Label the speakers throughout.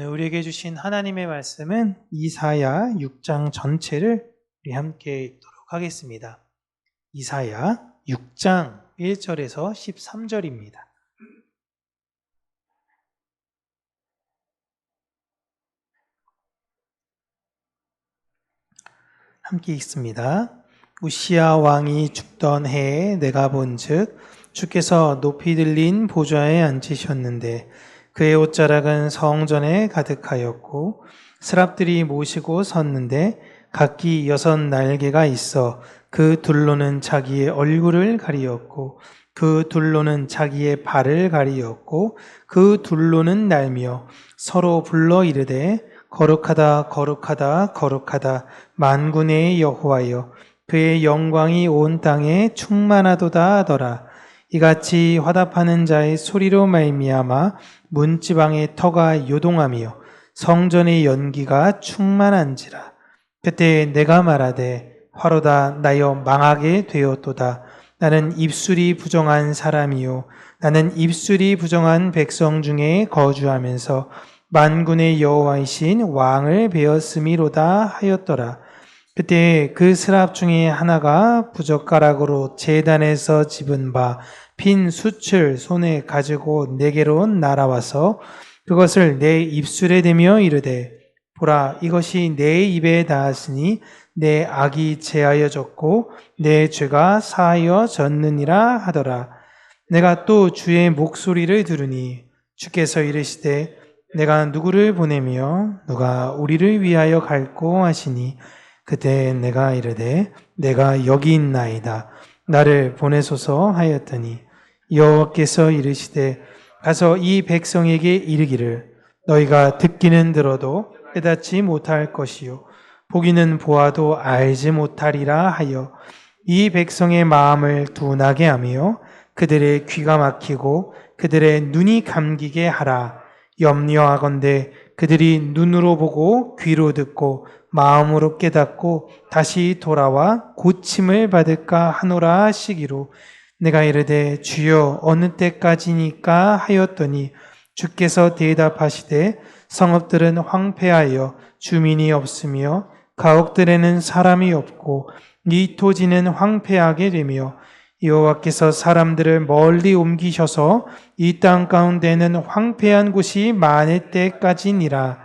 Speaker 1: 오늘 우리에게 주신 하나님의 말씀은 이사야 6장 전체를 우리 함께 읽도록 하겠습니다. 이사야 6장 1절에서 13절입니다. 함께 읽습니다. 우시야 왕이 죽던 해에 내가 본즉 주께서 높이 들린 보좌에 앉으셨는데 그의 옷자락은 성전에 가득하였고 스랍들이 모시고 섰는데 각기 6 날개가 있어 그 둘로는 자기의 얼굴을 가리었고 그 둘로는 자기의 발을 가리었고 그 둘로는 날며 서로 불러 이르되 거룩하다 거룩하다 거룩하다 만군의 여호와여 그의 영광이 온 땅에 충만하도다 하더라. 이같이 화답하는 자의 소리로 말미암아 문지방의 터가 요동하며 성전의 연기가 충만한지라. 그때 내가 말하되 화로다 나여 망하게 되었도다. 나는 입술이 부정한 사람이요 나는 입술이 부정한 백성 중에 거주하면서 만군의 여호와이신 왕을 베었음이로다 하였더라. 그때 그 스랍 중에 하나가 부젓가락으로 제단에서 집은 바 빈 숯을 손에 가지고 내게로 날아와서 그것을 내 입술에 대며 이르되 보라 이것이 내 입에 닿았으니 내 악이 제하여졌고 내 죄가 사하여졌느니라 하더라. 내가 또 주의 목소리를 들으니 주께서 이르시되 내가 누구를 보내며 누가 우리를 위하여 갈꼬 하시니 그때 내가 이르되 내가 여기 있나이다. 나를 보내소서 하였더니 여호와께서 이르시되 가서 이 백성에게 이르기를 너희가 듣기는 들어도 깨닫지 못할 것이요 보기는 보아도 알지 못하리라 하여 이 백성의 마음을 둔하게 하며 그들의 귀가 막히고 그들의 눈이 감기게 하라. 염려하건대 그들이 눈으로 보고 귀로 듣고 마음으로 깨닫고 다시 돌아와 고침을 받을까 하노라 하시기로 내가 이르되 주여 어느 때까지니까 하였더니 주께서 대답하시되 성읍들은 황폐하여 주민이 없으며 가옥들에는 사람이 없고 이 토지는 황폐하게 되며 여호와께서 사람들을 멀리 옮기셔서 이 땅 가운데는 황폐한 곳이 많을 때까지니라.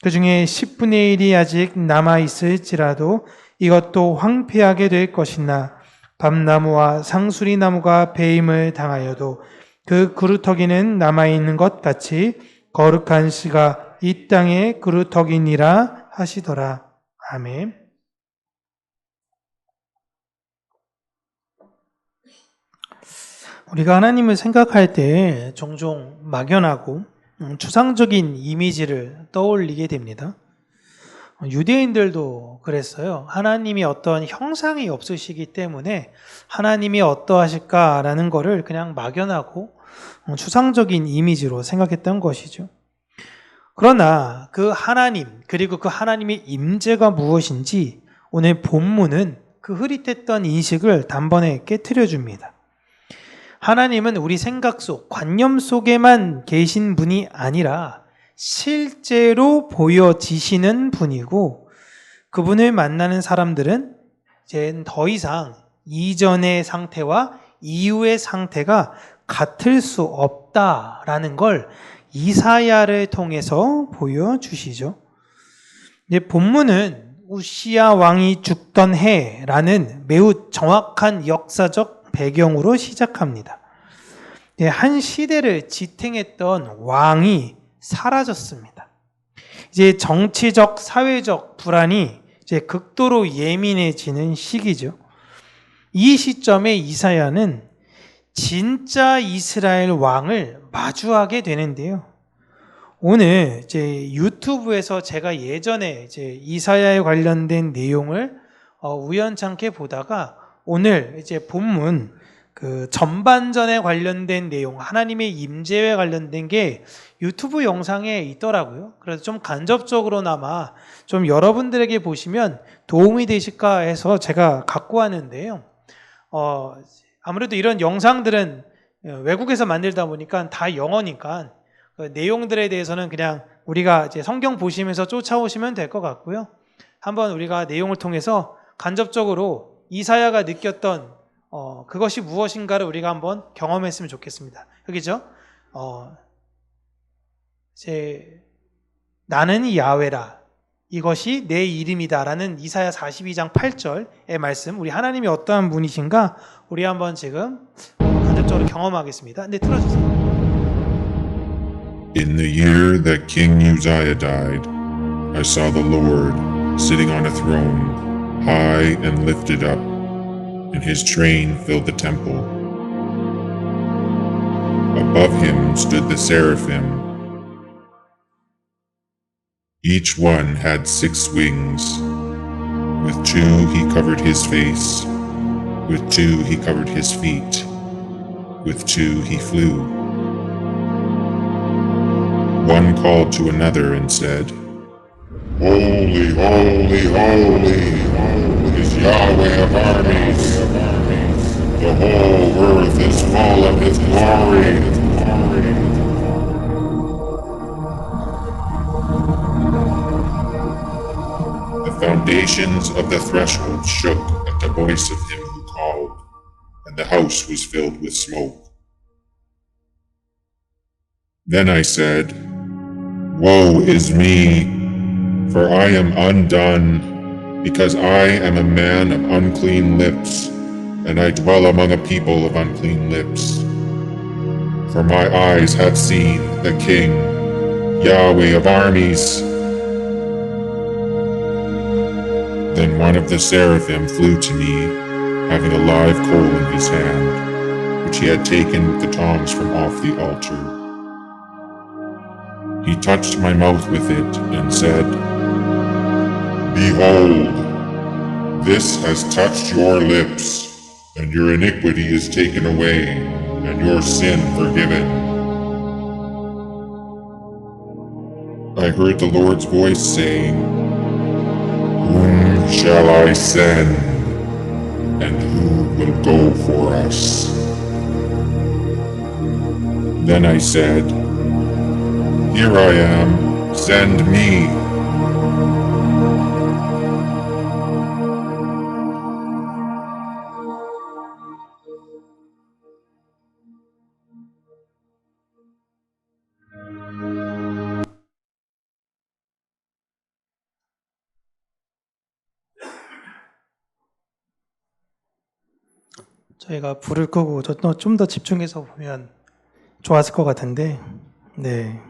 Speaker 1: 그 중에 10분의 1이 아직 남아있을지라도 이것도 황폐하게 될 것이나 밤나무와 상수리나무가 배임을 당하여도 그 그루터기는 남아있는 것 같이 거룩한 씨가 이 땅의 그루터기니라 하시더라. 아멘. 우리가 하나님을 생각할 때 종종 막연하고 추상적인 이미지를 떠올리게 됩니다. 유대인들도 그랬어요. 하나님이 어떤 형상이 없으시기 때문에 하나님이 어떠하실까라는 거를 그냥 막연하고 추상적인 이미지로 생각했던 것이죠. 그러나 그 하나님 그리고 그 하나님의 임재가 무엇인지 오늘 본문은 그 흐릿했던 인식을 단번에 깨트려 줍니다. 하나님은 우리 생각 속, 관념 속에만 계신 분이 아니라 실제로 보여지시는 분이고 그분을 만나는 사람들은 이제 더 이상 이전의 상태와 이후의 상태가 같을 수 없다라는 걸 이사야를 통해서 보여주시죠. 이제 본문은 우시야 왕이 죽던 해라는 매우 정확한 역사적 배경으로 시작합니다. 한 시대를 지탱했던 왕이 사라졌습니다. 이제 정치적, 사회적 불안이 이제 극도로 예민해지는 시기죠. 이 시점에 이사야는 진짜 이스라엘 왕을 마주하게 되는데요. 오늘 이제 유튜브에서 제가 예전에 이제 이사야에 관련된 내용을 우연찮게 보다가 오늘 이제 본문 그 전반전에 관련된 내용, 하나님의 임재에 관련된 게 유튜브 영상에 있더라고요. 그래서 좀 간접적으로나마 좀 여러분들에게 보시면 도움이 되실까 해서 제가 갖고 왔는데요. 아무래도 이런 영상들은 외국에서 만들다 보니까 다 영어니까 그 내용들에 대해서는 그냥 우리가 이제 성경 보시면서 쫓아오시면 될 것 같고요. 한번 우리가 내용을 통해서 간접적으로 이사야가 느꼈던 그것이 무엇인가를 우리가 한번 경험했으면 좋겠습니다. 여기죠. 나는 야훼라, 이것이 내 이름이다라는 이사야 42장 8절의 말씀, 우리 하나님이 어떠한 분이신가 우리 한번 지금 간접적으로 경험하겠습니다. 네, 틀어주세요.
Speaker 2: In the year that King Uzziah died, I saw the Lord sitting on a throne, high and lifted up, and his train filled the temple. Above him stood the seraphim. Each one had 6 wings. With 2 he covered his face. With 2 he covered his feet. With 2 he flew. One called to another and said, Holy, holy, holy, is Yahweh of armies. The whole earth is full of his glory. The foundations of the threshold shook at the voice of him who called, and the house was filled with smoke. Then I said, Woe is me, for I am undone, because I am a man of unclean lips, and I dwell among a people of unclean lips. For my eyes have seen the King, Yahweh of armies. Then one of the seraphim flew to me, having a live coal in his hand, which he had taken with the tongs from off the altar. He touched my mouth with it and said, Behold, this has touched your lips, and your iniquity is taken away, and your sin forgiven. I heard the Lord's voice saying, Whom shall I send, and who will go for us? Then I said, Here I am, send me.
Speaker 1: 저희가 불을 끄고 좀 더 집중해서 보면 좋았을 것 같은데, 네.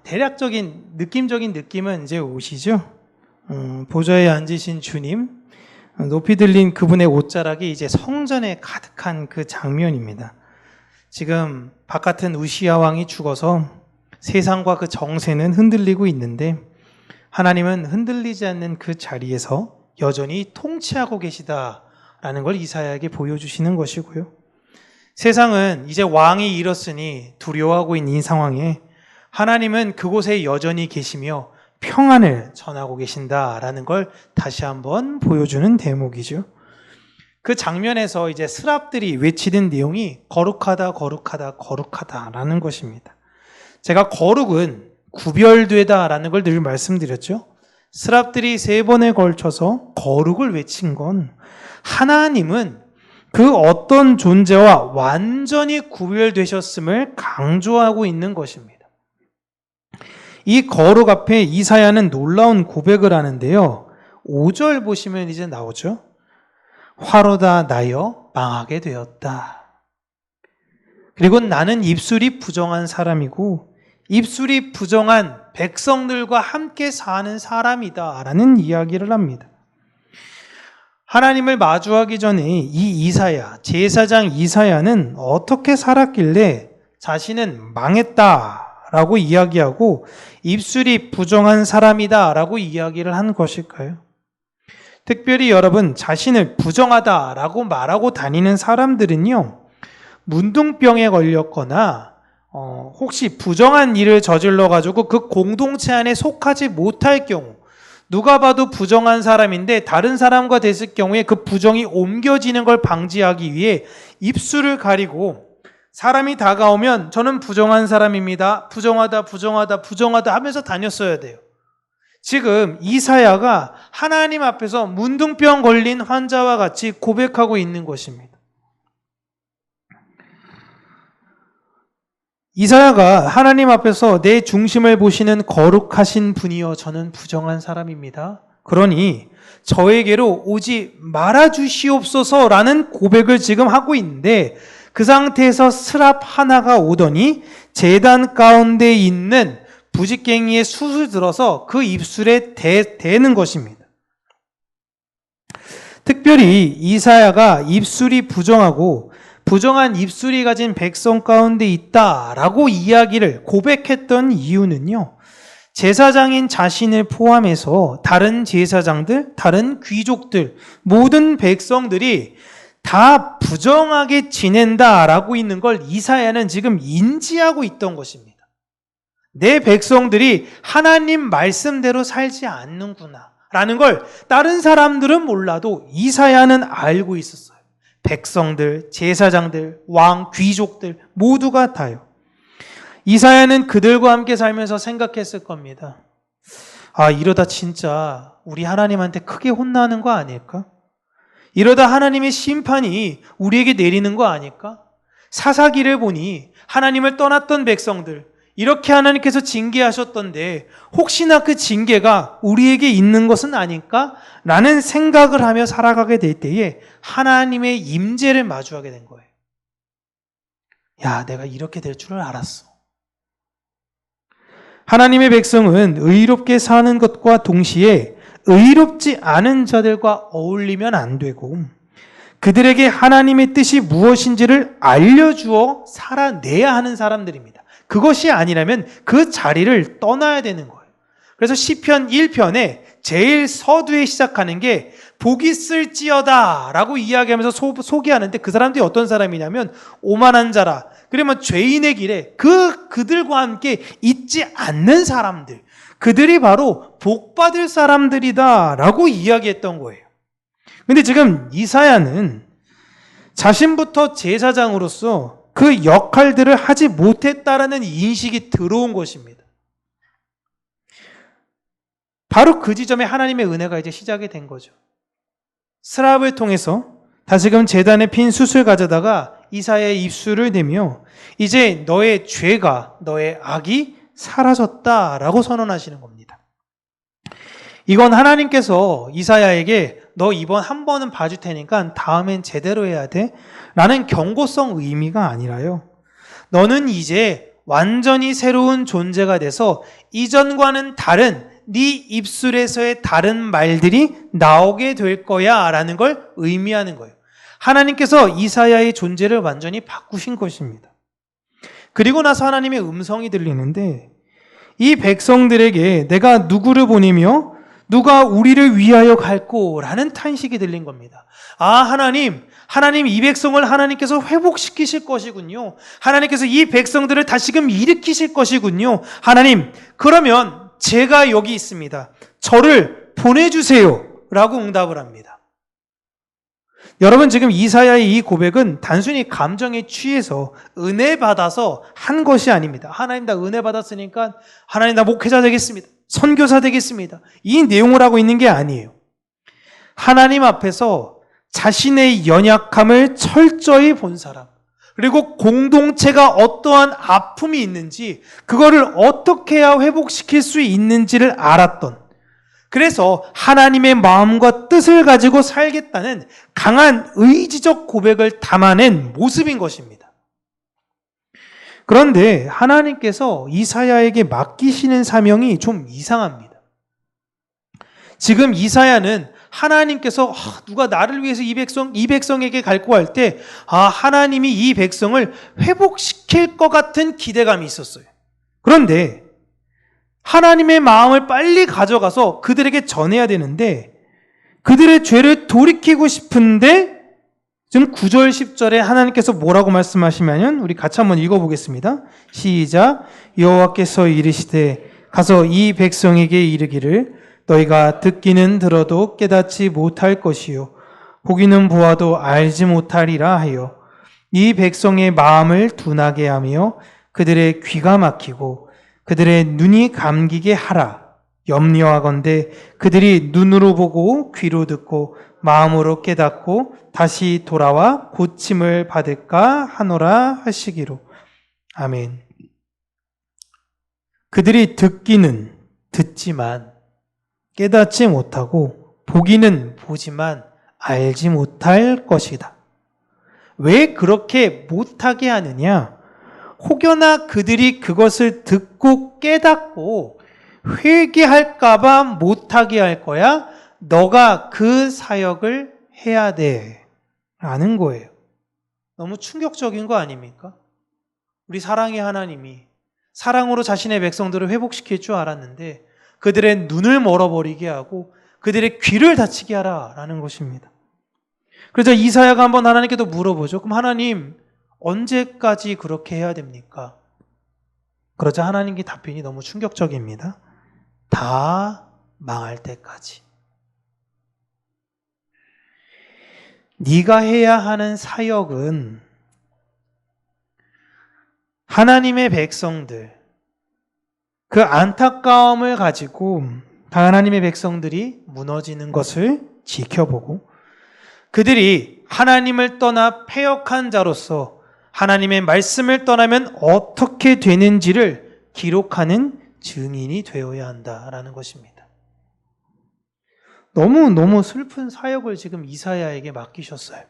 Speaker 1: 대략적인 느낌적인 느낌은 이제 오시죠? 보좌에 앉으신 주님, 높이 들린 그분의 옷자락이 이제 성전에 가득한 그 장면입니다. 지금 바깥은 우시야 왕이 죽어서 세상과 그 정세는 흔들리고 있는데 하나님은 흔들리지 않는 그 자리에서 여전히 통치하고 계시다라는 걸 이사야에게 보여주시는 것이고요. 세상은 이제 왕이 일었으니 두려워하고 있는 이 상황에 하나님은 그곳에 여전히 계시며 평안을 전하고 계신다라는 걸 다시 한번 보여주는 대목이죠. 그 장면에서 이제 스랍들이 외치는 내용이 거룩하다, 거룩하다, 거룩하다라는 것입니다. 제가 거룩은 구별되다라는 걸 늘 말씀드렸죠. 스랍들이 3번에 걸쳐서 거룩을 외친 건 하나님은 그 어떤 존재와 완전히 구별되셨음을 강조하고 있는 것입니다. 이 거룩 앞에 이사야는 놀라운 고백을 하는데요. 5절 보시면 이제 나오죠. 화로다 나여 망하게 되었다. 그리고 나는 입술이 부정한 사람이고 입술이 부정한 백성들과 함께 사는 사람이다 라는 이야기를 합니다. 하나님을 마주하기 전에 이 이사야, 제사장 이사야는 어떻게 살았길래 자신은 망했다라고 이야기하고 입술이 부정한 사람이다라고 이야기를 한 것일까요? 특별히 여러분, 자신을 부정하다라고 말하고 다니는 사람들은요, 문둥병에 걸렸거나 혹시 부정한 일을 저질러가지고 그 공동체 안에 속하지 못할 경우, 누가 봐도 부정한 사람인데 다른 사람과 됐을 경우에 그 부정이 옮겨지는 걸 방지하기 위해 입술을 가리고 사람이 다가오면 저는 부정한 사람입니다. 부정하다, 부정하다, 부정하다 하면서 다녔어야 돼요. 지금 이사야가 하나님 앞에서 문둥병 걸린 환자와 같이 고백하고 있는 것입니다. 이사야가 하나님 앞에서 내 중심을 보시는 거룩하신 분이여 저는 부정한 사람입니다. 그러니 저에게로 오지 말아주시옵소서라는 고백을 지금 하고 있는데 그 상태에서 스랍 하나가 오더니 제단 가운데 있는 부직갱이의 숯을 들어서 그 입술에 대는 것입니다. 특별히 이사야가 입술이 부정하고 부정한 입술이 가진 백성 가운데 있다라고 이야기를 고백했던 이유는요. 제사장인 자신을 포함해서 다른 제사장들, 다른 귀족들, 모든 백성들이 다 부정하게 지낸다라고 있는 걸 이사야는 지금 인지하고 있던 것입니다. 내 백성들이 하나님 말씀대로 살지 않는구나 라는 걸 다른 사람들은 몰라도 이사야는 알고 있었어요. 백성들, 제사장들, 왕, 귀족들 모두가 다요. 이사야는 그들과 함께 살면서 생각했을 겁니다. 아, 이러다 진짜 우리 하나님한테 크게 혼나는 거 아닐까? 이러다 하나님의 심판이 우리에게 내리는 거 아닐까? 사사기를 보니 하나님을 떠났던 백성들, 이렇게 하나님께서 징계하셨던데 혹시나 그 징계가 우리에게 있는 것은 아닐까? 라는 생각을 하며 살아가게 될 때에 하나님의 임재를 마주하게 된 거예요. 야, 내가 이렇게 될 줄을 알았어. 하나님의 백성은 의롭게 사는 것과 동시에 의롭지 않은 자들과 어울리면 안 되고 그들에게 하나님의 뜻이 무엇인지를 알려주어 살아내야 하는 사람들입니다. 그것이 아니라면 그 자리를 떠나야 되는 거예요. 그래서 시편 1편에 제일 서두에 시작하는 게 복이 쓸지어다 라고 이야기하면서 소개하는데 그 사람들이 어떤 사람이냐면 오만한 자라, 그러면 죄인의 길에 그들과 함께 있지 않는 사람들, 그들이 바로 복받을 사람들이다 라고 이야기했던 거예요. 근데 지금 이사야는 자신부터 제사장으로서 그 역할들을 하지 못했다라는 인식이 들어온 것입니다. 바로 그 지점에 하나님의 은혜가 이제 시작이 된 거죠. 스랍을 통해서 다시금 제단에 핀 숯을 가져다가 이사야의 입술을 대며 이제 너의 죄가, 너의 악이 사라졌다라고 선언하시는 겁니다. 이건 하나님께서 이사야에게 너 이번 한 번은 봐줄 테니까 다음엔 제대로 해야 돼 라는 경고성 의미가 아니라요. 너는 이제 완전히 새로운 존재가 돼서 이전과는 다른 네 입술에서의 다른 말들이 나오게 될 거야 라는 걸 의미하는 거예요. 하나님께서 이사야의 존재를 완전히 바꾸신 것입니다. 그리고 나서 하나님의 음성이 들리는데 이 백성들에게 내가 누구를 보내며 누가 우리를 위하여 갈꼬 라는 탄식이 들린 겁니다. 아, 하나님 이 백성을 하나님께서 회복시키실 것이군요. 하나님께서 이 백성들을 다시금 일으키실 것이군요. 하나님, 그러면 제가 여기 있습니다. 저를 보내주세요 라고 응답을 합니다. 여러분, 지금 이사야의 이 고백은 단순히 감정에 취해서 은혜 받아서 한 것이 아닙니다. 하나님, 나 은혜 받았으니까 하나님, 나 목회자 되겠습니다. 선교사 되겠습니다. 이 내용을 하고 있는 게 아니에요. 하나님 앞에서 자신의 연약함을 철저히 본 사람, 그리고 공동체가 어떠한 아픔이 있는지 그거를 어떻게 해야 회복시킬 수 있는지를 알았던, 그래서 하나님의 마음과 뜻을 가지고 살겠다는 강한 의지적 고백을 담아낸 모습인 것입니다. 그런데 하나님께서 이사야에게 맡기시는 사명이 좀 이상합니다. 지금 이사야는 하나님께서 누가 나를 위해서 이 백성에게 갈구할 때 하나님이 이 백성을 회복시킬 것 같은 기대감이 있었어요. 그런데 하나님의 마음을 빨리 가져가서 그들에게 전해야 되는데 그들의 죄를 돌이키고 싶은데 지금 9절 10절에 하나님께서 뭐라고 말씀하시면 우리 같이 한번 읽어보겠습니다. 시작. 여호와께서 이르시되 가서 이 백성에게 이르기를 너희가 듣기는 들어도 깨닫지 못할 것이요 보기는 보아도 알지 못하리라 하여 이 백성의 마음을 둔하게 하며 그들의 귀가 막히고 그들의 눈이 감기게 하라. 염려하건대 그들이 눈으로 보고 귀로 듣고 마음으로 깨닫고 다시 돌아와 고침을 받을까 하노라 하시기로. 아멘. 그들이 듣기는 듣지만 깨닫지 못하고 보기는 보지만 알지 못할 것이다. 왜 그렇게 못하게 하느냐? 혹여나 그들이 그것을 듣고 깨닫고 회개할까봐 못하게 할 거야. 너가 그 사역을 해야 돼. 라는 거예요. 너무 충격적인 거 아닙니까? 우리 사랑의 하나님이 사랑으로 자신의 백성들을 회복시킬 줄 알았는데 그들의 눈을 멀어버리게 하고 그들의 귀를 닫히게 하라 라는 것입니다. 그래서 이사야가 한번 하나님께도 물어보죠. 그럼 하나님 언제까지 그렇게 해야 됩니까? 그러자 하나님께 답변이 너무 충격적입니다. 다 망할 때까지. 네가 해야 하는 사역은 하나님의 백성들, 그 안타까움을 가지고 하나님의 백성들이 무너지는 것을 지켜보고 그들이 하나님을 떠나 패역한 자로서 하나님의 말씀을 떠나면 어떻게 되는지를 기록하는 증인이 되어야 한다라는 것입니다. 너무 슬픈 사역을 지금 이사야에게 맡기셨어요.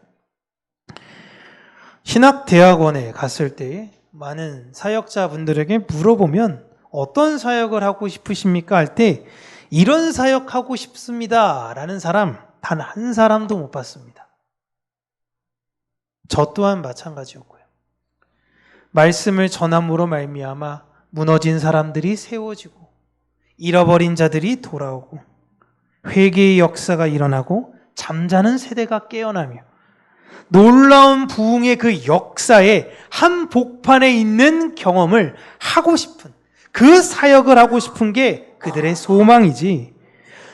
Speaker 1: 신학대학원에 갔을 때 많은 사역자분들에게 물어보면 어떤 사역을 하고 싶으십니까? 할 때 이런 사역하고 싶습니다 라는 사람 단 한 사람도 못 봤습니다. 저 또한 마찬가지였고요. 말씀을 전함으로 말미암아 무너진 사람들이 세워지고 잃어버린 자들이 돌아오고 회개의 역사가 일어나고 잠자는 세대가 깨어나며 놀라운 부흥의 그 역사의 한 복판에 있는 경험을 하고 싶은 그 사역을 하고 싶은 게 그들의 소망이지.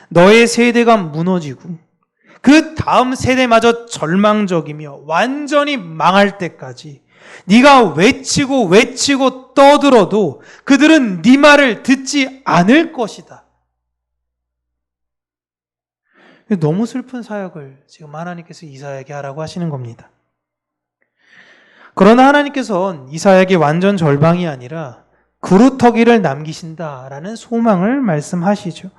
Speaker 1: 너의 세대가 무너지고 그 다음 세대마저 절망적이며 완전히 망할 때까지 네가 외치고 떠들어도 그들은 네 말을 듣지 않을 것이다. 너무 슬픈 사역을 지금 하나님께서 이사야에게 하라고 하시는 겁니다. 그러나 하나님께서는 이사야에게 완전 절망이 아니라 그루터기를 남기신다라는 소망을 말씀하시죠.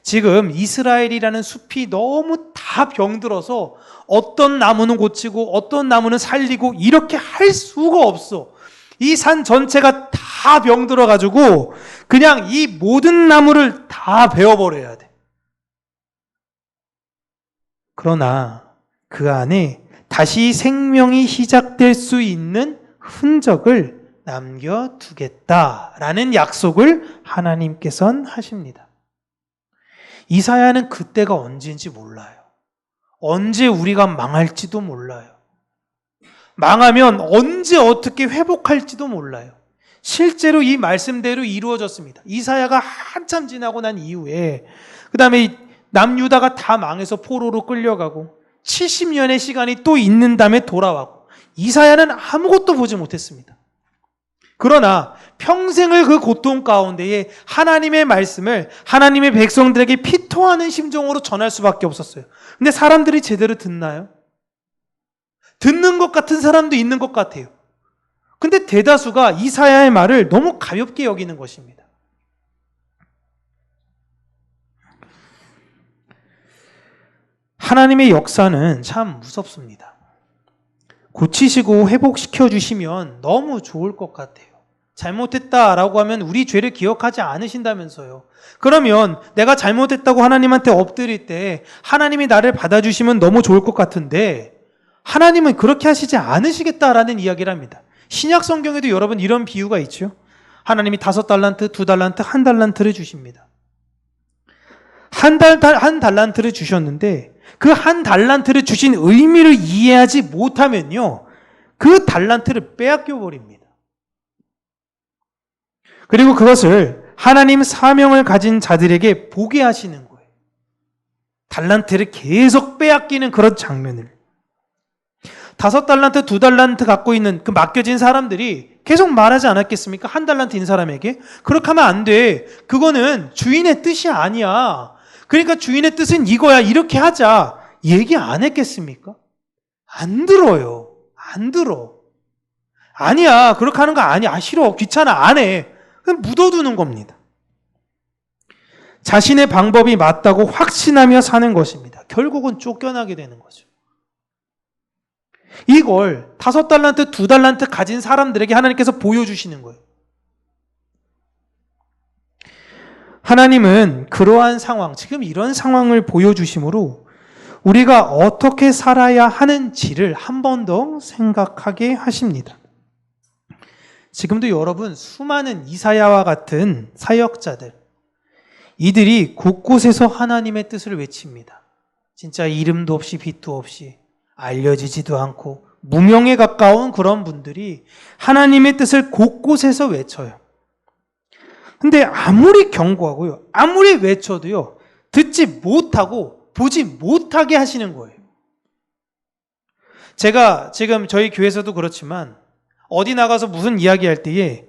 Speaker 1: 지금 이스라엘이라는 숲이 너무 다 병들어서 어떤 나무는 고치고 어떤 나무는 살리고 이렇게 할 수가 없어. 이 산 전체가 다 병들어가지고 그냥 이 모든 나무를 다 베어버려야 돼. 그러나 그 안에 다시 생명이 시작될 수 있는 흔적을 남겨두겠다라는 약속을 하나님께서는 하십니다. 이사야는 그때가 언제인지 몰라요. 언제 우리가 망할지도 몰라요. 망하면 언제 어떻게 회복할지도 몰라요. 실제로 이 말씀대로 이루어졌습니다. 이사야가 한참 지나고 난 이후에 그 다음에 남유다가 다 망해서 포로로 끌려가고 70년의 시간이 또 있는 다음에 돌아왔고 이사야는 아무것도 보지 못했습니다. 그러나 평생을 그 고통 가운데에 하나님의 말씀을 하나님의 백성들에게 피토하는 심정으로 전할 수밖에 없었어요. 근데 사람들이 제대로 듣나요? 듣는 것 같은 사람도 있는 것 같아요. 근데 대다수가 이사야의 말을 너무 가볍게 여기는 것입니다. 하나님의 역사는 참 무섭습니다. 고치시고 회복시켜 주시면 너무 좋을 것 같아요. 잘못했다라고 하면 우리 죄를 기억하지 않으신다면서요. 그러면 내가 잘못했다고 하나님한테 엎드릴 때 하나님이 나를 받아주시면 너무 좋을 것 같은데 하나님은 그렇게 하시지 않으시겠다라는 이야기를 합니다. 신약 성경에도 여러분 이런 비유가 있죠. 하나님이 5달란트, 2달란트, 1달란트를 주십니다. 한 달란트를 주셨는데 그 1달란트를 주신 의미를 이해하지 못하면요, 그 달란트를 빼앗겨 버립니다. 그리고 그것을 하나님 사명을 가진 자들에게 보게 하시는 거예요. 달란트를 계속 빼앗기는 그런 장면을. 5달란트, 2달란트 갖고 있는 그 맡겨진 사람들이 계속 말하지 않았겠습니까? 1달란트인 사람에게. 그렇게 하면 안 돼. 그거는 주인의 뜻이 아니야. 그러니까 주인의 뜻은 이거야. 이렇게 하자. 얘기 안 했겠습니까? 안 들어요. 안 들어. 아니야. 그렇게 하는 거 아니야. 싫어. 귀찮아. 안 해. 그냥 묻어두는 겁니다. 자신의 방법이 맞다고 확신하며 사는 것입니다. 결국은 쫓겨나게 되는 거죠. 이걸 5달란트, 2달란트 가진 사람들에게 하나님께서 보여주시는 거예요. 하나님은 그러한 상황, 지금 이런 상황을 보여주심으로 우리가 어떻게 살아야 하는지를 한 번 더 생각하게 하십니다. 지금도 여러분 수많은 이사야와 같은 사역자들, 이들이 곳곳에서 하나님의 뜻을 외칩니다. 진짜 이름도 없이 빛도 없이 알려지지도 않고 무명에 가까운 그런 분들이 하나님의 뜻을 곳곳에서 외쳐요. 근데 아무리 경고하고요, 아무리 외쳐도요, 듣지 못하고 보지 못하게 하시는 거예요. 제가 지금 저희 교회에서도 그렇지만 어디 나가서 무슨 이야기할 때에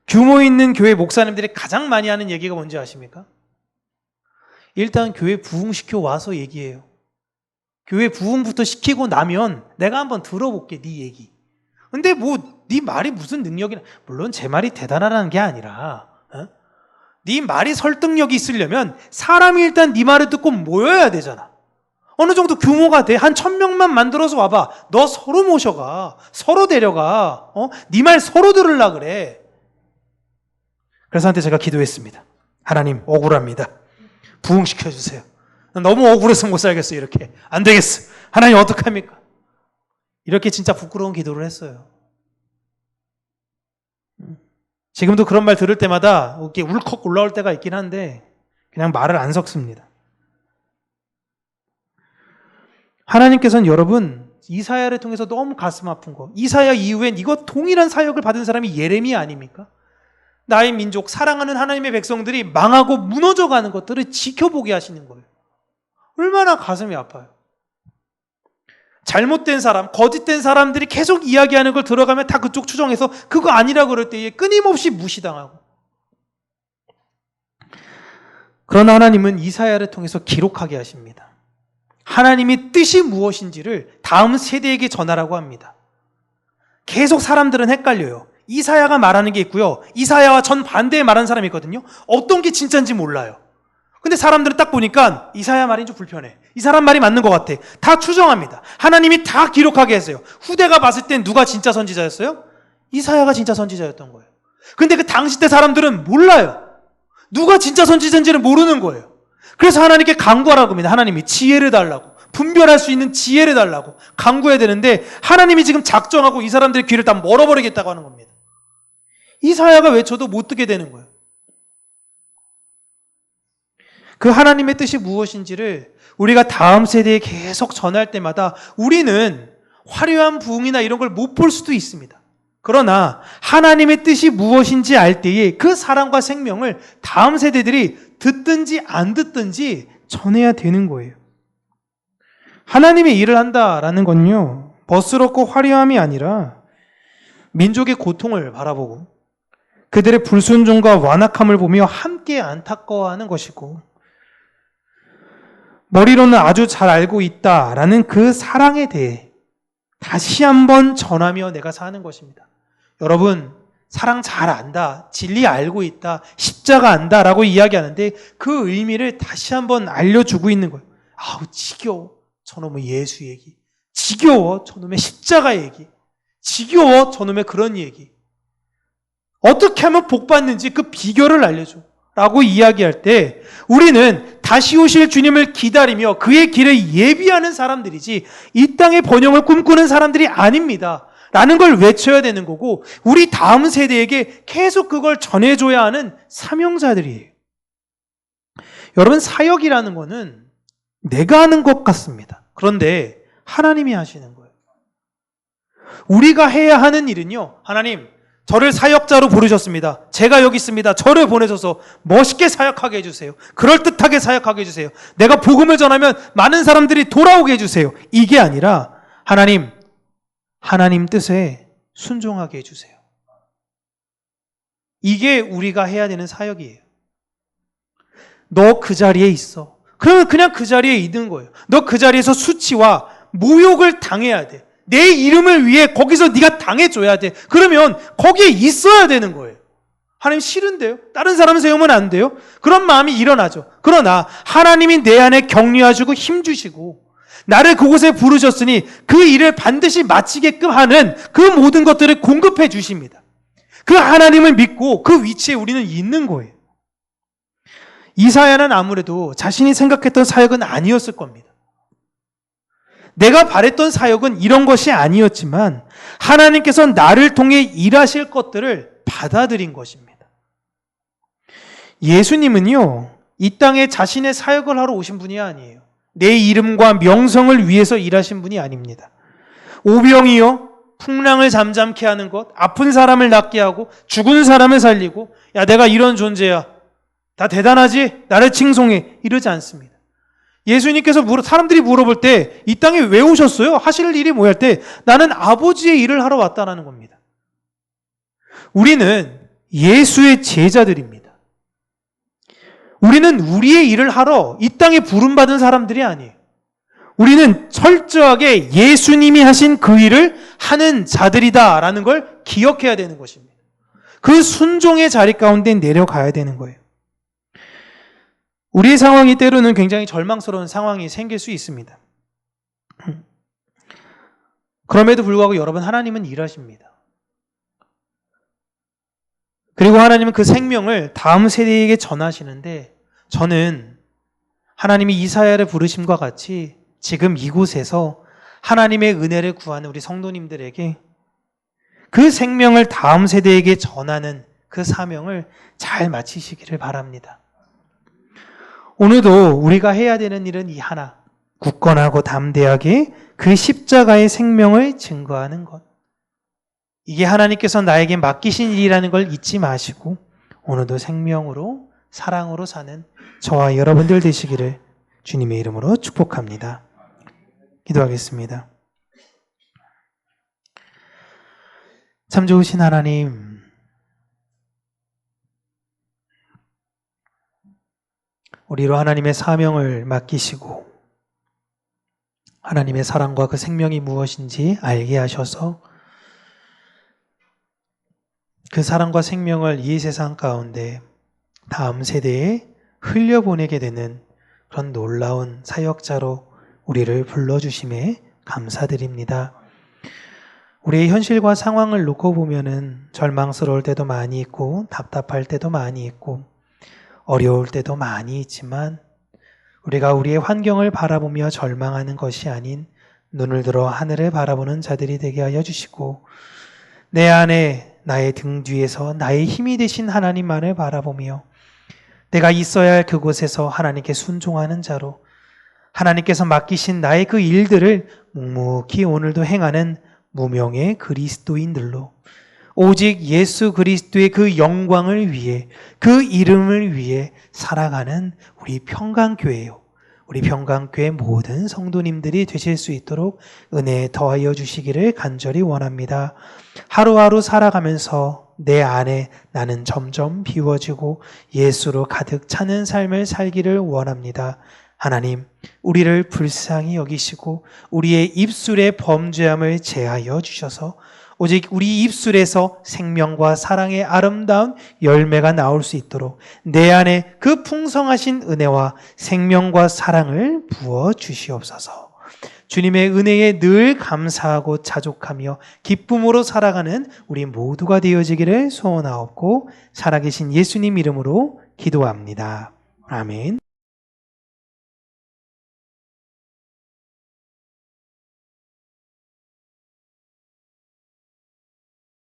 Speaker 1: 규모 있는 교회 목사님들이 가장 많이 하는 얘기가 뭔지 아십니까? 일단 교회 부흥시켜 와서 얘기해요. 교회 부흥부터 시키고 나면 내가 한번 들어볼게, 네 얘기. 근데 네 말이 무슨 능력이나, 물론 제 말이 대단하다는 게 아니라 네 말이 설득력이 있으려면 사람이 일단 네 말을 듣고 모여야 되잖아. 어느 정도 규모가 돼. 한 1000명만 만들어서 와봐. 너 서로 모셔가. 서로 데려가. 네 말 서로 들으려 그래. 그래서 한테 제가 기도했습니다. 하나님, 억울합니다. 부흥시켜주세요. 너무 억울해서 못 살겠어요. 이렇게. 안 되겠어. 하나님 어떡합니까? 이렇게 진짜 부끄러운 기도를 했어요. 지금도 그런 말 들을 때마다 이렇게 울컥 올라올 때가 있긴 한데 그냥 말을 안 섞습니다. 하나님께서는 여러분 이사야를 통해서 너무 가슴 아픈 거, 이사야 이후엔 이거 동일한 사역을 받은 사람이 예레미야 아닙니까? 나의 민족, 사랑하는 하나님의 백성들이 망하고 무너져가는 것들을 지켜보게 하시는 거예요. 얼마나 가슴이 아파요. 잘못된 사람, 거짓된 사람들이 계속 이야기하는 걸 들어가면 다 그쪽 추정해서 그거 아니라고 그럴 때에 끊임없이 무시당하고. 그러나 하나님은 이사야를 통해서 기록하게 하십니다. 하나님의 뜻이 무엇인지를 다음 세대에게 전하라고 합니다. 계속 사람들은 헷갈려요. 이사야가 말하는 게 있고요, 이사야와 전반대에 말하는 사람이 있거든요. 어떤 게 진짜인지 몰라요. 근데 사람들은 딱 보니까 이사야 말이 좀 불편해, 이 사람 말이 맞는 것 같아, 다 추정합니다. 하나님이 다 기록하게 했어요. 후대가 봤을 땐 누가 진짜 선지자였어요? 이사야가 진짜 선지자였던 거예요. 근데 그 당시 때 사람들은 몰라요. 누가 진짜 선지자인지는 모르는 거예요. 그래서 하나님께 간구하라고 합니다. 하나님이 지혜를 달라고, 분별할 수 있는 지혜를 달라고 간구해야 되는데 하나님이 지금 작정하고 이 사람들의 귀를 다 멀어버리겠다고 하는 겁니다. 이사야가 외쳐도 못 듣게 되는 거예요. 그 하나님의 뜻이 무엇인지를 우리가 다음 세대에 계속 전할 때마다 우리는 화려한 부흥이나 이런 걸 못 볼 수도 있습니다. 그러나 하나님의 뜻이 무엇인지 알 때에 그 사랑과 생명을 다음 세대들이 듣든지 안 듣든지 전해야 되는 거예요. 하나님의 일을 한다라는 건요, 멋스럽고 화려함이 아니라 민족의 고통을 바라보고 그들의 불순종과 완악함을 보며 함께 안타까워하는 것이고, 머리로는 아주 잘 알고 있다라는 그 사랑에 대해 다시 한번 전하며 내가 사는 것입니다. 여러분, 사랑 잘 안다, 진리 알고 있다, 십자가 안다라고 이야기하는데 그 의미를 다시 한번 알려주고 있는 거예요. 아우, 지겨워, 저놈의 예수 얘기. 지겨워, 저놈의 십자가 얘기. 지겨워, 저놈의 그런 얘기. 어떻게 하면 복 받는지 그 비결을 알려줘 라고 이야기할 때 우리는 다시 오실 주님을 기다리며 그의 길을 예비하는 사람들이지 이 땅의 번영을 꿈꾸는 사람들이 아닙니다 라는 걸 외쳐야 되는 거고, 우리 다음 세대에게 계속 그걸 전해줘야 하는 사명자들이에요. 여러분, 사역이라는 거는 내가 하는 것 같습니다. 그런데 하나님이 하시는 거예요. 우리가 해야 하는 일은요, 하나님, 저를 사역자로 부르셨습니다. 제가 여기 있습니다. 저를 보내셔서 멋있게 사역하게 해주세요. 그럴듯하게 사역하게 해주세요. 내가 복음을 전하면 많은 사람들이 돌아오게 해주세요. 이게 아니라, 하나님, 하나님 뜻에 순종하게 해주세요. 이게 우리가 해야 되는 사역이에요. 너 그 자리에 있어. 그러면 그냥 그 자리에 있는 거예요. 너 그 자리에서 수치와 모욕을 당해야 돼. 내 이름을 위해 거기서 네가 당해줘야 돼. 그러면 거기에 있어야 되는 거예요. 하나님 싫은데요? 다른 사람 세우면 안 돼요? 그런 마음이 일어나죠. 그러나 하나님이 내 안에 격려하시고 힘주시고 나를 그곳에 부르셨으니 그 일을 반드시 마치게끔 하는 그 모든 것들을 공급해 주십니다. 그 하나님을 믿고 그 위치에 우리는 있는 거예요. 이사야는 아무래도 자신이 생각했던 사역은 아니었을 겁니다. 내가 바랬던 사역은 이런 것이 아니었지만 하나님께서 나를 통해 일하실 것들을 받아들인 것입니다. 예수님은요, 이 땅에 자신의 사역을 하러 오신 분이 아니에요. 내 이름과 명성을 위해서 일하신 분이 아닙니다. 오병이요, 풍랑을 잠잠케 하는 것, 아픈 사람을 낫게 하고 죽은 사람을 살리고, 야, 내가 이런 존재야, 다 대단하지? 나를 칭송해, 이러지 않습니다. 예수님께서 사람들이 물어볼 때 이 땅에 왜 오셨어요? 하실 일이 뭐야 할 때 나는 아버지의 일을 하러 왔다라는 겁니다. 우리는 예수의 제자들입니다. 우리는 우리의 일을 하러 이 땅에 부름받은 사람들이 아니에요. 우리는 철저하게 예수님이 하신 그 일을 하는 자들이다라는 걸 기억해야 되는 것입니다. 그 순종의 자리 가운데 내려가야 되는 거예요. 우리의 상황이 때로는 굉장히 절망스러운 상황이 생길 수 있습니다. 그럼에도 불구하고 여러분, 하나님은 일하십니다. 그리고 하나님은 그 생명을 다음 세대에게 전하시는데, 저는 하나님이 이사야를 부르심과 같이 지금 이곳에서 하나님의 은혜를 구하는 우리 성도님들에게 그 생명을 다음 세대에게 전하는 그 사명을 잘 마치시기를 바랍니다. 오늘도 우리가 해야 되는 일은 이 하나, 굳건하고 담대하게 그 십자가의 생명을 증거하는 것. 이게 하나님께서 나에게 맡기신 일이라는 걸 잊지 마시고 오늘도 생명으로, 사랑으로 사는 저와 여러분들 되시기를 주님의 이름으로 축복합니다. 기도하겠습니다. 참 좋으신 하나님, 우리로 하나님의 사명을 맡기시고 하나님의 사랑과 그 생명이 무엇인지 알게 하셔서 그 사랑과 생명을 이 세상 가운데 다음 세대에 흘려보내게 되는 그런 놀라운 사역자로 우리를 불러주심에 감사드립니다. 우리의 현실과 상황을 놓고 보면은 절망스러울 때도 많이 있고 답답할 때도 많이 있고 어려울 때도 많이 있지만 우리가 우리의 환경을 바라보며 절망하는 것이 아닌 눈을 들어 하늘을 바라보는 자들이 되게 하여 주시고 내 안에 나의 등 뒤에서 나의 힘이 되신 하나님만을 바라보며 내가 있어야 할 그곳에서 하나님께 순종하는 자로 하나님께서 맡기신 나의 그 일들을 묵묵히 오늘도 행하는 무명의 그리스도인들로 오직 예수 그리스도의 그 영광을 위해 그 이름을 위해 살아가는 우리 평강교회요. 우리 평강교회 모든 성도님들이 되실 수 있도록 은혜 더하여 주시기를 간절히 원합니다. 하루하루 살아가면서 내 안에 나는 점점 비워지고 예수로 가득 차는 삶을 살기를 원합니다. 하나님, 우리를 불쌍히 여기시고 우리의 입술의 범죄함을 제하여 주셔서 오직 우리 입술에서 생명과 사랑의 아름다운 열매가 나올 수 있도록 내 안에 그 풍성하신 은혜와 생명과 사랑을 부어 주시옵소서. 주님의 은혜에 늘 감사하고 자족하며 기쁨으로 살아가는 우리 모두가 되어지기를 소원하옵고 살아계신 예수님 이름으로 기도합니다. 아멘.